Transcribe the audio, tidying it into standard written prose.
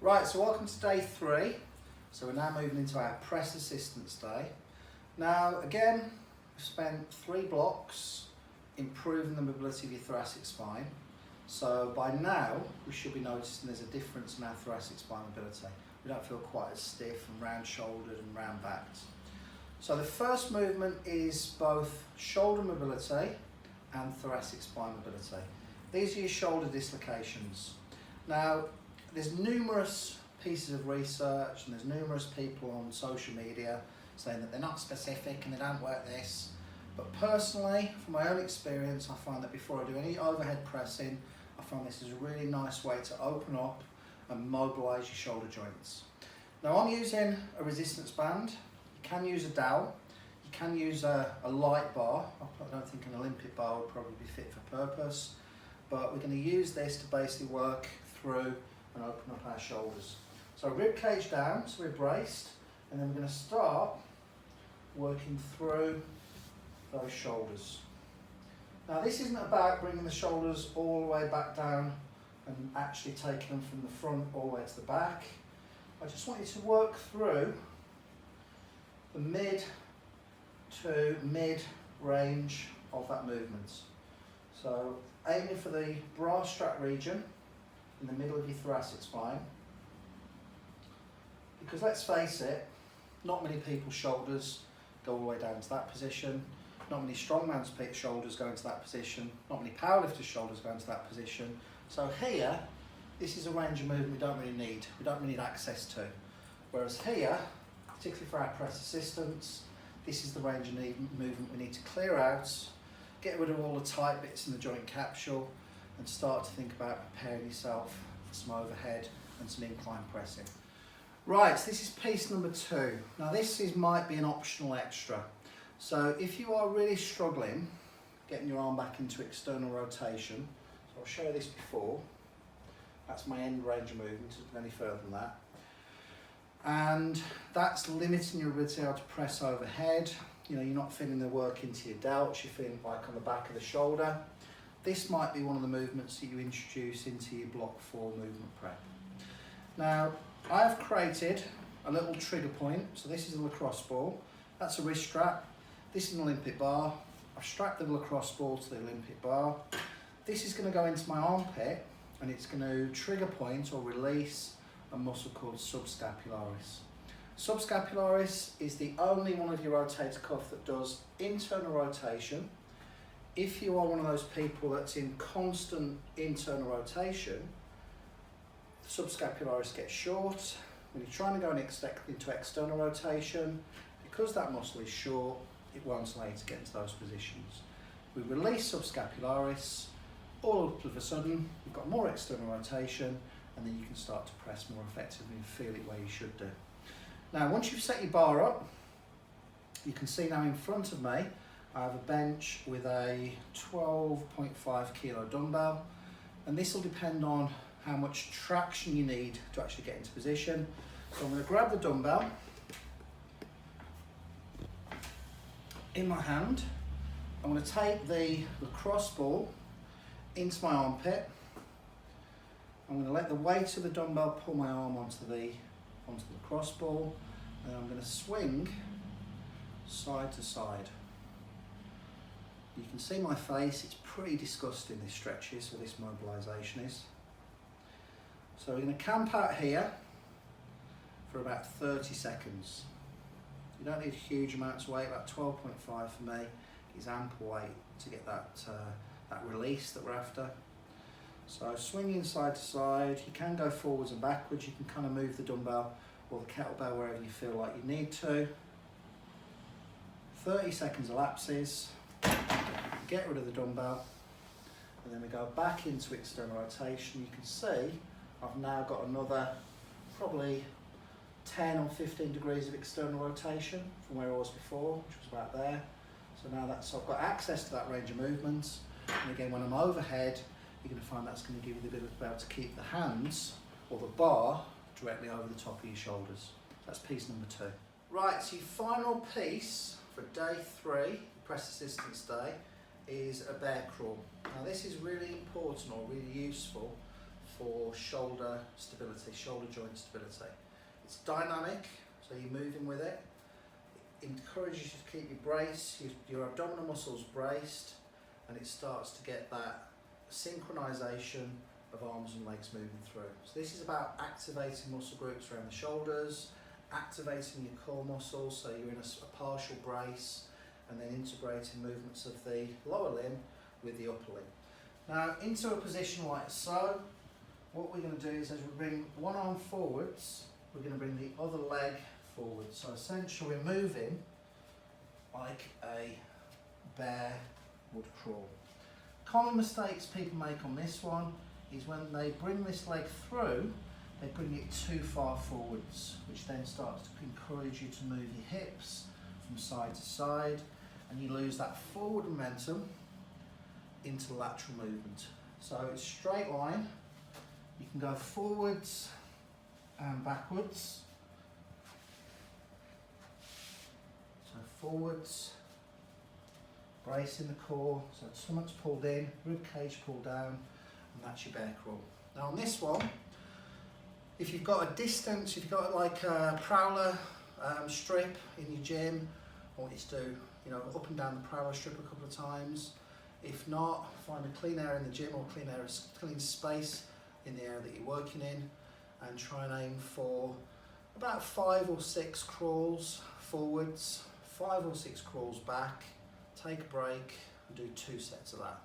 Right, so welcome to day 3. So we're now moving into our press assistance day. Now again, we've spent 3 blocks improving the mobility of your thoracic spine. So by now we should be noticing there's a difference in our thoracic spine mobility. We don't feel quite as stiff and round shouldered and round backed. So the first movement is both shoulder mobility and thoracic spine mobility. These are your shoulder dislocations. Now there's numerous pieces of research and there's numerous people on social media saying that they're not specific and they don't work this. But personally, from my own experience, I find that before I do any overhead pressing, I find this is a really nice way to open up and mobilise your shoulder joints. Now I'm using a resistance band. You can use a dowel, you can use a light bar. I don't think an Olympic bar would probably be fit for purpose, but we're going to use this to basically work through and open up our shoulders. So rib cage down, so we're braced, and then we're going to start working through those shoulders. Now this isn't about bringing the shoulders all the way back down and actually taking them from the front all the way to the back. I just want you to work through the mid to mid range of that movement. So aiming for the bra strap region in the middle of your thoracic spine, because let's face it, not many people's shoulders go all the way down to that position, not many strongman's shoulders go into that position, not many powerlifters' shoulders go into that position. So here, this is a range of movement we don't really need access to. Whereas here, particularly for our press assistance, this is the range of movement we need to clear out, get rid of all the tight bits in the joint capsule, and start to think about preparing yourself for some overhead and some incline pressing. Right, so this is piece number 2. Now this might be an optional extra. So if you are really struggling getting your arm back into external rotation, so I'll show you this before, that's my end range of movement, doesn't go any further than that. And that's limiting your ability to press overhead. You know, you're not feeling the work into your delts, you're feeling like on the back of the shoulder. This might be one of the movements that you introduce into your block 4 movement prep. Now, I have created a little trigger point. So this is a lacrosse ball. That's a wrist strap. This is an Olympic bar. I've strapped the lacrosse ball to the Olympic bar. This is going to go into my armpit and it's going to trigger point or release a muscle called subscapularis. Subscapularis is the only one of your rotator cuff that does internal rotation. If you are one of those people that's in constant internal rotation, the subscapularis gets short. When you're trying to go into external rotation, because that muscle is short, it won't allow you to get into those positions. We release subscapularis, all of a sudden you've got more external rotation, and then you can start to press more effectively and feel it where you should do. Now once you've set your bar up, you can see now in front of me I have a bench with a 12.5 kilo dumbbell, and this will depend on how much traction you need to actually get into position. So I'm going to grab the dumbbell in my hand. I'm going to take the lacrosse ball into my armpit. I'm going to let the weight of the dumbbell pull my arm onto the lacrosse ball, and I'm going to swing side to side. You can see my face, it's pretty disgusting, this stretch is, or this mobilisation is. So we're going to camp out here for about 30 seconds. You don't need huge amounts of weight, about 12.5 for me is ample weight to get that release that we're after. So swinging side to side, you can go forwards and backwards, you can kind of move the dumbbell or the kettlebell wherever you feel like you need to. 30 seconds elapses, get rid of the dumbbell, and then we go back into external rotation. You can see I've now got another probably 10 or 15 degrees of external rotation from where I was before, which was about there. So now I've got access to that range of movements. And again, when I'm overhead, you're going to find that's going to give you the ability to be able to keep the hands or the bar directly over the top of your shoulders. That's piece number 2. Right, so your final piece for day 3, press assistance day, is a bear crawl. Now this is really important or really useful for shoulder stability, shoulder joint stability. It's dynamic, so you're moving with it. It encourages you to keep your brace, your abdominal muscles braced, and it starts to get that synchronization of arms and legs moving through. So this is about activating muscle groups around the shoulders, activating your core muscles so you're in a partial brace, and then integrating movements of the lower limb with the upper limb. Now into a position like so, what we're going to do is as we bring one arm forwards, we're going to bring the other leg forward. So essentially we're moving like a bear would crawl. Common mistakes people make on this one is when they bring this leg through, they bring it too far forwards, which then starts to encourage you to move your hips from side to side, and you lose that forward momentum into lateral movement. So it's straight line, you can go forwards and backwards. So forwards, bracing the core, so the stomach's pulled in, rib cage pulled down, and that's your bear crawl. Now on this one, if you've got a distance, if you've got like a prowler strip in your gym, I want you to do, up and down the prowler strip a couple of times. If not, find a clean area in the gym or clean space in the area that you're working in, and try and aim for about 5 or 6 crawls forwards, 5 or 6 crawls back, take a break and do 2 sets of that.